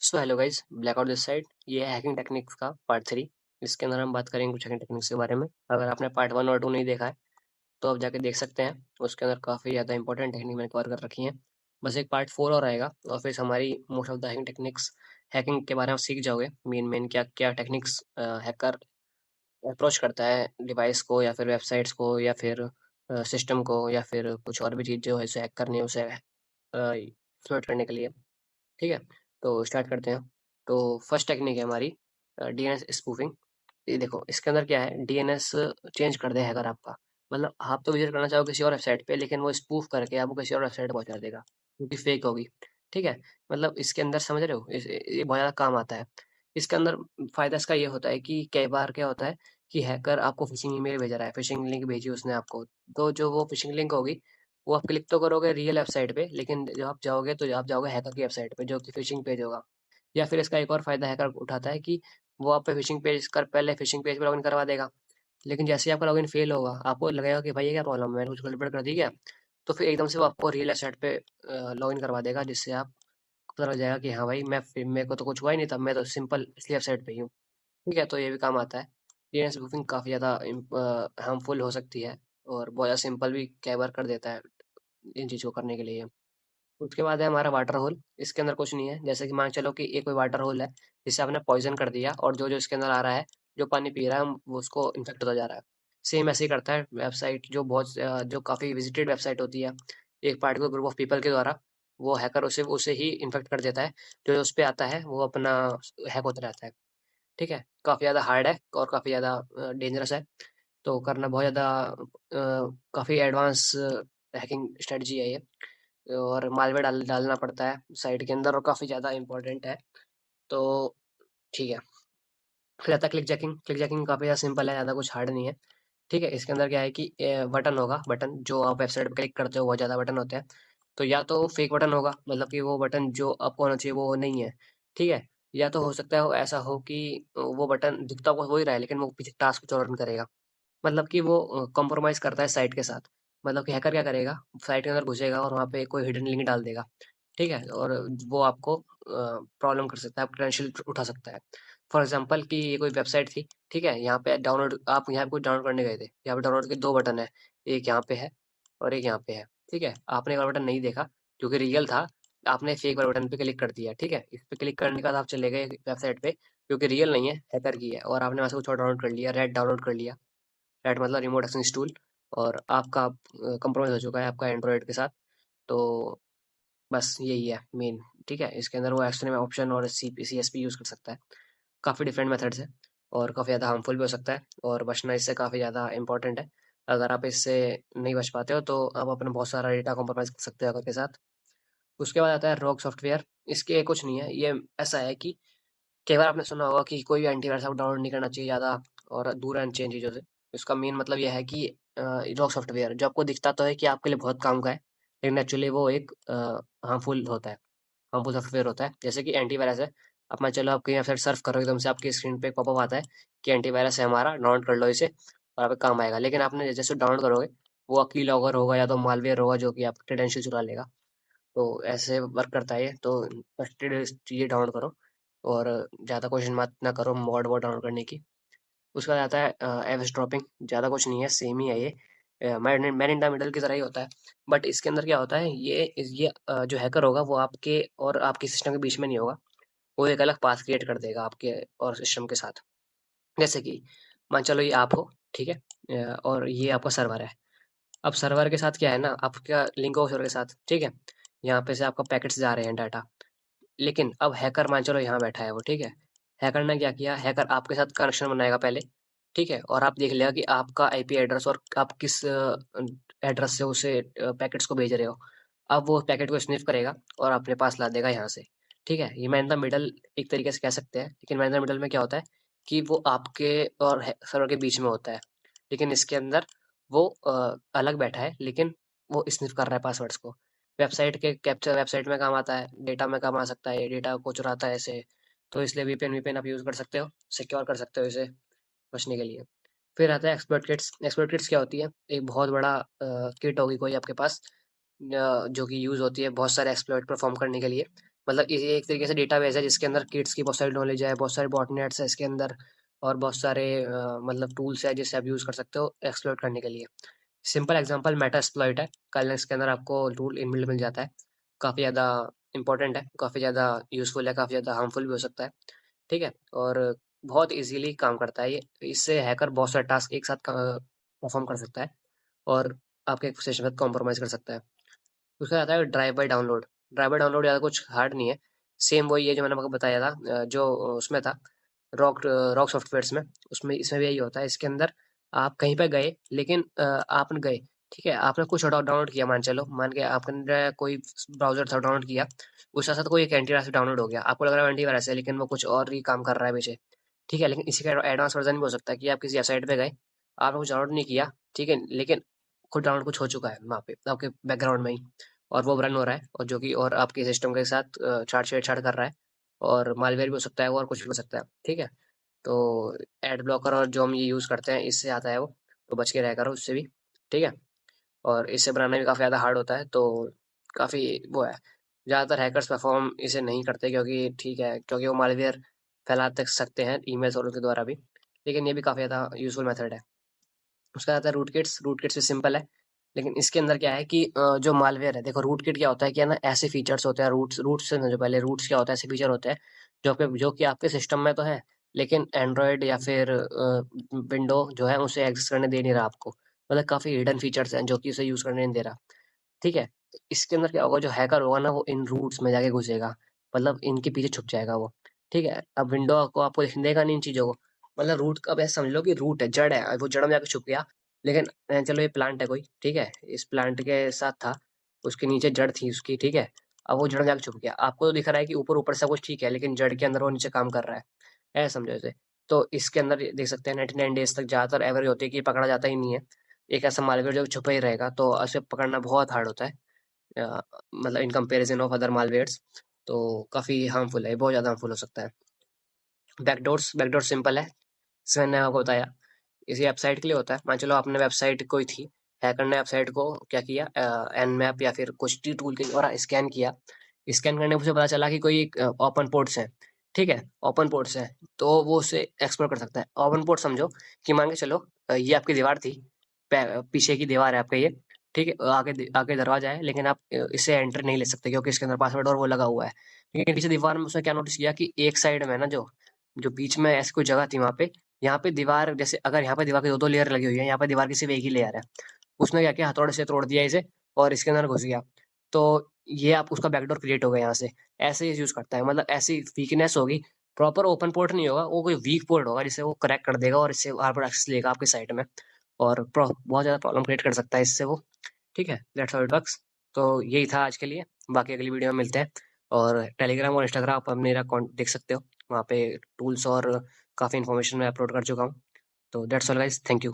So hello guys, blackout this side. ये है hacking techniques का पार्ट 3। इसके अंदर हम बात करेंगे कुछ हैकिंग टेक्निक्स के बारे में। अगर आपने पार्ट 1 और 2 नहीं देखा है तो आप जाके देख सकते हैं। उसके अंदर काफ़ी ज़्यादा इंपॉर्टेंट टेक्निक मैंने कवर कर रखी हैं। बस एक पार्ट 4 और आएगा और फिर हमारी most of the hacking techniques, hacking के बारे में सीख जाओगे। मेन मेन क्या क्या टेक्निक्स हैकर अप्रोच करता है डिवाइस को या फिर वेबसाइट्स को या फिर सिस्टम को या फिर कुछ और भी चीज़ जो है उसे हैक करनी है, उसे एक्सप्लॉइट करने के लिए। ठीक है, तो स्टार्ट करते हैं। तो फर्स्ट टेक्निक है हमारी डीएनएस स्पूफिंग। ये देखो, इसके अंदर क्या है, डीएनएस चेंज कर दे हैकर आपका। मतलब आप तो विजिट करना चाहो किसी और वेबसाइट पे, लेकिन वो स्पूफ करके आपको किसी और वेबसाइट पे पहुंचा देगा क्योंकि फेक होगी। ठीक है, मतलब इसके अंदर समझ रहे हो, ये बहुत ज़्यादा काम आता है। इसके अंदर फायदा इसका ये होता है कि कई बार क्या होता है कि हैकर आपको फिशिंग ईमेल भेज रहा है, फिशिंग लिंक भेजी उसने आपको। तो जो वो फिशिंग लिंक होगी वो आप क्लिक तो करोगे रियल वेबसाइट पे, लेकिन जब आप जाओगे तो आप जाओगे हैकर की वेबसाइट पे जो कि फिशिंग पेज होगा। या फिर इसका एक और फायदा हैकर उठाता है कि वो आप पे फिशिंग पेज कर पहले फिशिंग पेज पे लॉगिन करवा देगा। लेकिन जैसे ही आपका लॉगिन फेल होगा, आपको लगेगा कि भाई ये क्या प्रॉब्लम है, मैंने कुछ गड़बड़ कर दी क्या। तो फिर एकदम से वो आपको रियल वेबसाइट पे लॉगिन करवा देगा, जिससे आप पता लग जाएगा कि हाँ भाई, मेरे को तो कुछ हुआ ही नहीं था, मैं तो सिंपल इसलिए वेबसाइट पे ही हूँ। ठीक है, तो ये भी काम आता है। डीएनएस स्पूफिंग काफ़ी ज़्यादा हार्मफुल हो सकती है और बहुत ज़्यादा सिंपल भी कई बार कर देता है इन चीज़ों को करने के लिए। उसके बाद है हमारा वाटर होल। इसके अंदर कुछ नहीं है, जैसे कि मान चलो कि ये कोई वाटर होल है जिसे आपने पॉइजन कर दिया और जो जो इसके अंदर आ रहा है, जो पानी पी रहा है वो उसको इन्फेक्ट होता जा रहा है। सेम ऐसे ही करता है वेबसाइट जो बहुत जो काफ़ी विजिटेड वेबसाइट होती है एक पार्टिकुलर ग्रुप ऑफ पीपल के द्वारा। वो हैकर उसे उसे ही इन्फेक्ट कर देता है। जो उस पे आता है वो अपना हैक होता रहता है। ठीक है, काफ़ी ज़्यादा हार्ड है और काफ़ी ज़्यादा डेंजरस है। तो करना बहुत ज़्यादा काफ़ी एडवांस हैकिंग स्ट्रेटजी है ये। और मालवेयर डालना पड़ता है साइट के अंदर और काफ़ी ज़्यादा इंपॉर्टेंट है। तो ठीक है, फिर आता है क्लिक जैकिंग। क्लिक जैकिंग काफ़ी ज़्यादा सिंपल है, ज़्यादा कुछ हार्ड नहीं है। ठीक है, इसके अंदर क्या है कि बटन होगा, बटन जो आप वेबसाइट पे क्लिक करते हो बहुत ज़्यादा बटन होते हैं। तो या तो फेक बटन होगा, मतलब कि वो बटन जो आपको होना चाहिए वो नहीं है। ठीक है, या तो हो सकता है ऐसा हो कि वो बटन दिखता हुआ हो ही रहा है लेकिन वो पीछे टास्क कुछ और रन करेगा। मतलब कि वो कॉम्प्रोमाइज़ करता है साइट के साथ। मतलब कि हैकर क्या करेगा, साइट के अंदर घुसेगा और वहाँ पे कोई हिडन लिंक डाल देगा। ठीक है, और वो आपको प्रॉब्लम कर सकता है, आपका क्रेडेंशियल उठा सकता है। फॉर एग्जांपल कि ये कोई वेबसाइट थी। ठीक है, यहाँ पे डाउनलोड, आप यहाँ पे कुछ डाउनलोड करने गए थे, यहाँ पे डाउनलोड के 2 बटन है, एक यहाँ पे है और एक यहाँ पे है। ठीक है, आपने एक वाला बटन नहीं देखा जो कि रियल था, आपने फेक वाले बटन पे क्लिक कर दिया। ठीक है, इस पे क्लिक करने के बाद आप चले गए वेबसाइट पे जो कि रियल नहीं है, हैकर की है, और आपने वहाँ से कुछ और डाउनलोड कर लिया, रेड डाउनलोड कर लिया। रैट मतलब रिमोट एक्शन टूल। और आपका कंप्रोमाइज़ हो चुका है आपका एंड्रॉयड के साथ। तो बस यही है मेन। ठीक है, इसके अंदर वो एक्सट्रीम ऑप्शन और CSP यूज़ कर सकता है। काफ़ी डिफरेंट मेथड्स है और काफ़ी ज़्यादा हार्मफुल भी हो सकता है और बचना इससे काफ़ी ज़्यादा इंपॉर्टेंट है। अगर आप इससे नहीं बच पाते हो तो आप अपना बहुत सारा डेटा कॉम्प्रोमाइज़ कर सकते हो हैकर के साथ। उसके बाद आता है रोग सॉफ्टवेयर। इसके कुछ नहीं है, ये ऐसा है कि कई बार आपने सुना होगा कि कोई भी एंटीवायरस आपको डाउनलोड नहीं करना चाहिए ज़्यादा और दूर रहना चाहिए इन चीज़ों से। इसका मेन मतलब ये है कि रॉ सॉफ्टवेयर जो आपको दिखता तो है कि आपके लिए बहुत काम का है, लेकिन एक्चुअली वो एक हार्मफुल होता है, हार्मफुल सॉफ्टवेयर होता है। जैसे कि एंटीवायरस है, अब मान चलो आप कहीं वेबसाइट सर्फ करो, एकदम से आपकी स्क्रीन पे पॉपअप आता है कि एंटीवायरस है हमारा, डाउनलोड कर लो इसे और आपके काम आएगा। लेकिन आपने जैसे डाउनलोड करोगे वो की लॉगर होगा या तो मालवेयर होगा जो कि आपके क्रेडेंशियल चुरा लेगा। तो ऐसे वर्क करता है ये। तो ट्रस्टेड चीज़ें डाउनलोड करो और ज़्यादा कोशिश मत ना करो मॉड वॉड डाउनलोड करने की। उसके बाद आता है एवस ड्रॉपिंग। ज़्यादा कुछ नहीं है, सेम ही है ये, मैन इन द मिडल की तरह ही होता है। बट इसके अंदर क्या होता है, ये जो हैकर होगा वो आपके और आपके सिस्टम के बीच में नहीं होगा। वो एक अलग पाथ क्रिएट कर देगा आपके और सिस्टम के साथ। जैसे कि मान चलो ये आप हो, ठीक है, और ये आपका सर्वर है। अब सर्वर के साथ क्या है ना, आपका लिंक हो सर्वर के साथ। ठीक है, यहाँ पे से आपका पैकेट्स जा रहे हैं डाटा। लेकिन अब हैकर मान चलो यहाँ बैठा है वो, ठीक है। हैकर ने क्या किया, हैकर आपके साथ कनेक्शन बनाएगा पहले। ठीक है, और आप देख लेगा कि आपका IP एड्रेस और आप किस एड्रेस से उसे पैकेट्स को भेज रहे हो। अब वो पैकेट को स्निफ करेगा और अपने पास ला देगा यहाँ से। ठीक है, ये मैन इन द मिडल एक तरीके से कह सकते हैं, लेकिन मैन इन द मिडल में क्या होता है कि वो आपके और सर्वर के बीच में होता है। लेकिन इसके अंदर वो अलग बैठा है, लेकिन वो स्निफ कर रहा है पासवर्ड्स को। वेबसाइट के कैप्चर, वेबसाइट में काम आता है, डेटा में काम आ सकता है, ये डेटा को चुराता है ऐसे। तो इसलिए VPN VPN आप यूज़ कर सकते हो, सिक्योर कर सकते हो इसे बचने के लिए। फिर आता है एक्सप्लॉइट किट्स। एक्सप्लॉइट किट्स क्या होती है, एक बहुत बड़ा किट होगी कोई आपके पास, जो कि यूज़ होती है बहुत सारे एक्सप्लॉइट परफॉर्म करने के लिए। मतलब ये एक तरीके से डेटाबेस है जिसके अंदर किड्स की बहुत सारी नॉलेज है, बहुत सारे बॉटनेट्स है इसके अंदर, और बहुत सारे मतलब टूल्स है जिससे आप यूज़ कर सकते हो एक्सप्लॉइट करने के लिए। सिंपल एग्जांपल मेटा एक्सप्लॉइट है, कल इसके अंदर आपको टूल इनबिल्ट मिल जाता है। काफ़ी ज़्यादा इंपॉर्टेंट है, काफ़ी ज़्यादा यूज़फुल है, काफ़ी ज़्यादा हार्मफुल भी हो सकता है। ठीक है? और बहुत ईज़िली काम करता है ये। इससे हैकर बहुत सारे टास्क एक साथ परफॉर्म कर सकता है और आपके सेशन में कॉम्प्रोमाइज़ कर सकता है। उसका आता है drive bye download. Drive bye download ज़्यादा कुछ हार्ड नहीं है। सेम वही है जो मैंने आपको बताया था, जो उसमें था रॉक रॉक सॉफ्टवेयर्स में। उसमें इसमें भी यही होता है। इसके अंदर आप कहीं पे गए, लेकिन आपने गए, ठीक है, आपने कुछ डाउनलोड किया, मान के आपने कोई ब्राउजर था डाउनलोड किया, उसके साथ कोई एक एंटीवायरस डाउनलोड हो गया, आपको लग रहा है एंटीवायरस है, लेकिन वो कुछ और ही काम कर रहा है पीछे। ठीक है, लेकिन इसी का एडवांस वर्जन भी हो सकता है कि आप किसी वेबसाइट पे गए, आपने कुछ डाउनलोड नहीं किया, ठीक है, लेकिन खुद डाउनलोड कुछ हो चुका है वहाँ पे आपके बैकग्राउंड में ही, और वो रन हो रहा है, और जो कि और आपके सिस्टम के साथ छेड़छाड़ कर रहा है, और मालवेयर भी हो सकता है वो, और कुछ भी हो सकता है। ठीक है, तो एड ब्लॉकर और जो हम ये यूज़ करते हैं इससे आता है वो, तो बच के रहा करो उससे भी। ठीक है, और इसे बनाना भी काफ़ी ज़्यादा हार्ड होता है, तो काफ़ी वो है। ज़्यादातर हैकर्स परफॉर्म इसे नहीं करते, क्योंकि ठीक है, क्योंकि वो मालवेयर फैला तक सकते हैं ईमेल्स और उनके द्वारा भी, लेकिन ये भी काफ़ी ज़्यादा यूज़फुल मेथड है। उसका आता है रूट किट्स। रूट किट्स भी सिंपल है, लेकिन इसके अंदर क्या है कि जो मालवेयर है, देखो रूट किट क्या होता है, क्या ना, ऐसे फीचर्स होते हैं रूट्स रूट्स से जो पहले रूट्स क्या होता है, ऐसे फीचर होते हैं जो कि आपके सिस्टम में तो है, लेकिन एंड्रॉयड या फिर विंडो जो है उसे एक्सेस करने दे नहीं रहा आपको। मतलब काफ़ी हिडन फीचर्स हैं जो कि उसे यूज़ करने नहीं दे रहा। ठीक है, इसके अंदर क्या होगा, जो हैकर होगा ना वो इन रूट्स में जाके घुसेगा, मतलब इनके पीछे छुप जाएगा वो। ठीक है, अब विंडो को आपको दिखने देगा नहीं इन चीज़ों को। मतलब रूट का, अब ऐसे समझ लो कि रूट है, जड़ है, वो जड़ में जाके छुप गया। लेकिन चलो ये प्लांट है कोई, ठीक है, इस प्लांट के साथ था, उसके नीचे जड़ थी उसकी, ठीक है। अब वो जड़ में जाके छुप गया, आपको तो दिख रहा है कि ऊपर ऊपर सब कुछ ठीक है, लेकिन जड़ के अंदर वो नीचे काम कर रहा है। ऐसा समझो इसे। तो इसके अंदर ये देख सकते हैं 99 डेज तक ज़्यादातर एवरेज होती है कि पकड़ा जाता ही नहीं है। एक ऐसा मालवेयर जो छुपा ही रहेगा, तो उसे पकड़ना बहुत हार्ड होता है, मतलब in comparison of other malwares. तो काफ़ी हार्मफुल है, बहुत ज़्यादा हार्मफुल हो सकता है। बैकडोर सिंपल है, जैसे मैंने आपको बताया, इसी वेबसाइट के लिए होता है। मान चलो आपने वेबसाइट कोई थी, हैकर ने वेबसाइट को क्या किया, एनमैप या फिर कुछ टी टूल के द्वारा स्कैन किया। स्कैन करने से पता चला कि कोई ओपन पोर्ट्स है, ठीक है, ओपन पोर्ट्स है, तो वो उसे एक्सप्लोर कर सकता है। ओपन पोर्ट समझो कि मान के चलो, ये आपकी दीवार थी, पीछे की दीवार है आपका ये, ठीक है, आगे आगे दरवाजा है, लेकिन आप इसे एंटर नहीं ले सकते क्योंकि इसके अंदर पासवर्ड और वो लगा हुआ है। लेकिन पीछे दीवार में उसने क्या नोटिस किया कि एक साइड में ना, जो जो बीच में ऐसी कोई जगह थी वहां पे, यहाँ पे दीवार, जैसे अगर यहाँ पे दीवार की दो दो लेयर लगी हुई है, यहाँ पे दीवार की सिर्फ एक ही लेयर है। उसने क्या किया, हथौड़े से तोड़ दिया इसे और इसके अंदर घुस गया। तो ये आप उसका बैकडोर क्रिएट हो गया यहाँ से। ऐसे ही यूज करता है, मतलब ऐसी वीकनेस होगी। प्रॉपर ओपन पोर्ट नहीं होगा वो, कोई वीक पोर्ट होगा जिसे वो क्रैक कर देगा और इससे वहां पर एक्सेस लेगा आपके साइट में, और बहुत ज्यादा प्रॉब्लम क्रिएट कर सकता है इससे वो। ठीक है, दैट्स हाउ इट वर्क्स। तो यही था आज के लिए, बाकी अगली वीडियो में मिलते हैं। और टेलीग्राम और इंस्टाग्राम पर मेरा अकाउंट देख सकते हो, वहाँ पे टूल्स और काफ़ी इन्फॉर्मेशन मैं अपलोड कर चुका हूँ। तो that's all guys, thank you.